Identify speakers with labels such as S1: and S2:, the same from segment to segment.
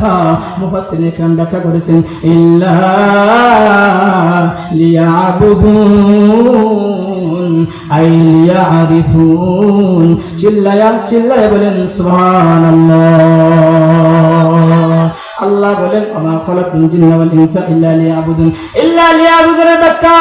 S1: ব্যাখ্যা মুফাসসিরিন ইকরাম ব্যাখ্যা করেছেন ইল্লা লিয়াবুদুন আই লিয়ারিফুন। চিল্লায়া বলেন সুবহানাল্লাহ। আল্লাহ বলেন ওমা খালাকতুল জিন্না ওয়াল ইনসা ইল্লা লিয়াবুদুন। ইল্লা লিয়াবুদুনের ব্যাখ্যা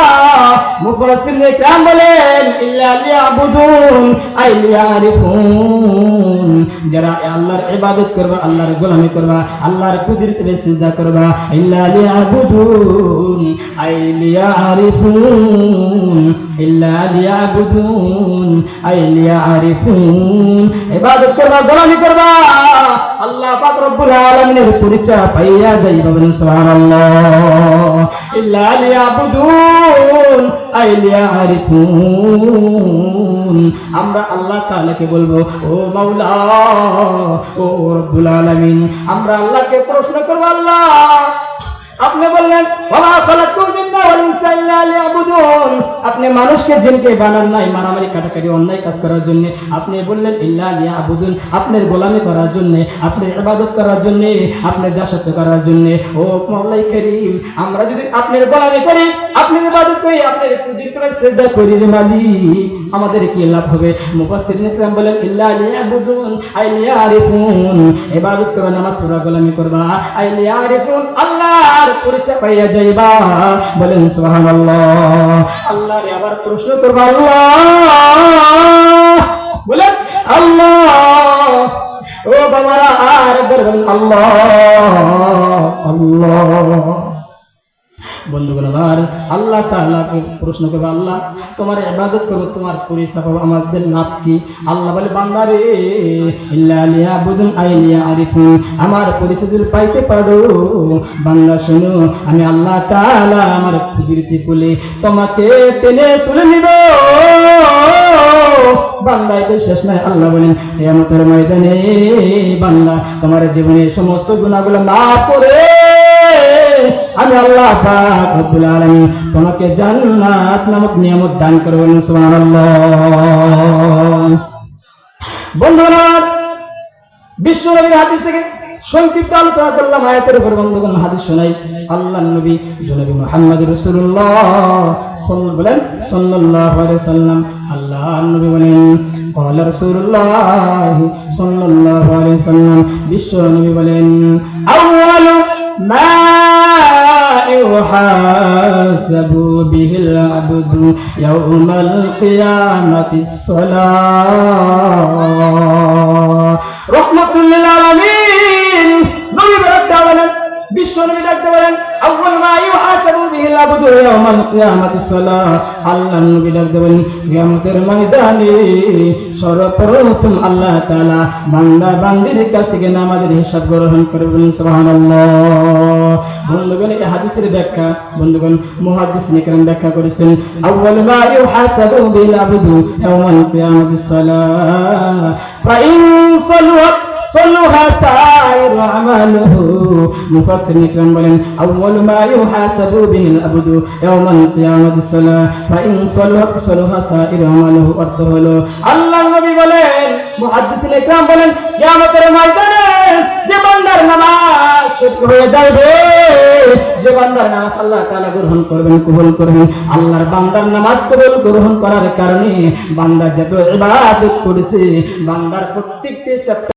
S1: মুফাসসিরিন ইকরাম বলেন ইল্লা লিয়াবুদুন আই লিয়ারিফুন। যারা আল্লাহর ইবাদত করবে, আল্লাহর গোলামি করবে, আল্লাহর কুদরতে সিজদা করবে, ইল্লা লিয়াবুদুন আই লিয়ারিফুন। ইল্লা লিয়াবুদুন আই লিয়ারিফুন। ইবাদত করবা, গোলামি করবা, আল্লাহ পাক রব্বুল আলামিনের পরিচয় পাইয়া যাইবা। বলেন সুবহানাল্লাহ। ইল্লা লিয়াবুদুন আই লিয়ারিফুন। আমরা আল্লাহ তাআলাকে বলবো ও মাওলা, ও রব্বুল আলামিন। আমরা আল্লাহকে প্রশ্ন করব, আল্লাহ আপনি বললেন ওমা খালাকতুল জিন্না ওয়াল ইনসা ইল্লা লিয়াবুদুন। আপনি মানুষকে জিনকে বানান নাই মারামারি কাটাকাটি অন্যায় কাজ করার জন্য। আপনি বললেন ইল্লা লিয়াবুদুন, আপনার গোলামি করার জন্য, আপনার ইবাদত করার জন্য, আপনার দাসত্ব করার জন্য। ও মাওলাই করিম, আমরা যদি আপনার গোলামি করি, আপনার ইবাদত করি, আপনার কুদরতে সিজদা করি রে মালিক, আমাদের কি লাভ হবে? মুফাসসিরিন ইকরাম বলেন ইল্লা লিয়াবুদুন আই লিয়ারিফুন। ইবাদত করবা, নামাজ পড়বা, গোলামি করবা, আই লিয়ারিফুন, আল্লাহর পরিচয় পাইয়া যাইবা। বলেন সুবহানাল্লাহ। আল্লাহর আবার প্রশ্ন করবা, আল্লাহ বলেন আল্লাহ। ও বাবারা আর বলেন আল্লাহ আল্লাহ। বন্ধুগণ আমার, আল্লাহ তাআলাকে প্রশ্ন করবে, আল্লাহ তোমার ইবাদত করব, তোমার পরিচয় পাবো, আমাদের লাভ কি? আল্লাহ বলে বান্দারে ইল্লা লিয়াবুদুন আই লিয়ারিফুন, আমার পরিচয় যদি পাইতে পারো বান্দা শোনো, আমি আল্লাহ তাআলা আমার কুদরতি বলে তোমাকে টেনে তুলে নিব। বান্দা এটা শেষ নাই। আল্লাহ বলেন কিয়ামতের ময়দানে বান্দা তোমার জীবনের সমস্ত গুনাহগুলো মাফ করে আমি আল্লাহ পাক রব্বুল আলামিন তোমাকে জান্নাত নামক নিয়ামত দান করব। সুবহানাল্লাহ। বন্ধুরা, বিশ্বনবীর হাদিস থেকে সংক্ষিপ্ত আলোচনা করলাম আয়াতের উপর। বন্ধুগণ, হাদিস শোনাই আল্লাহর নবী জনাবি মুহাম্মদ রাসূলুল্লাহ সাল্লাল্লাহু আলাইহি সাল্লাম। আল্লাহর নবী বলেন ক্বালা রাসূলুল্লাহ সাল্লাল্লাহু আলাইহি সাল্লাম, বিশ্ব নবী বলেন আউয়ালু মা ইউহাসাবু বিহিল আবদু ইয়াউমাল কিয়ামাতিস সালাহ। রাহমাতুল লিল আলামিন। নবী বলেন, বিশ্ব নবী ডাকতে বলেন আউয়াল মা ইউহাসাবু বিহিল আবদু ইয়াউমাল কিয়ামাতিস সালাহ। আল্লাহর নবী ডাকতে বলেন কিয়ামতের ময়দানে সর্বপ্রথম আল্লাহ তাআলা বান্দা বান্দির কাছ থেকে নামাজের হিসাব গ্রহণ করবেন। সুবহানাল্লাহ। বন্ধুগণ, এই হাদিসের ব্যাখ্যা বন্ধুগণ মুহাদ্দিসিন ইকরাম ব্যাখ্যা করেছেন আউয়াল মা ইউহাসাবু বিল আবদু ইয়াউমাল কিয়ামাতিস সালাহ ফাইন সালুহা সাইর আমালুহু। মুফাসসিরিন ইকরাম বলেন আউয়াল মা ইউহাসাবু বিল আবদু ইয়াউমাল কিয়ামাতিস সালাহ ফাইন সালুহা সাইর আমালুহু। অর্থ হলো আল্লাহর নবী বলেন, মুহাদ্দিসিন ইকরাম বলেন কিয়ামতের ময়দানে যে বান্দার নামাজ সঠিক হয়ে যাবে, যে বান্দার নামাজ আল্লাহ তাআলা গ্রহণ করবেন, কবুল করবেন, আল্লাহর বান্দার নামাজ কবুল গ্রহণ করার কারণে বান্দা যত ইবাদত করেছে বান্দার প্রত্যেকটি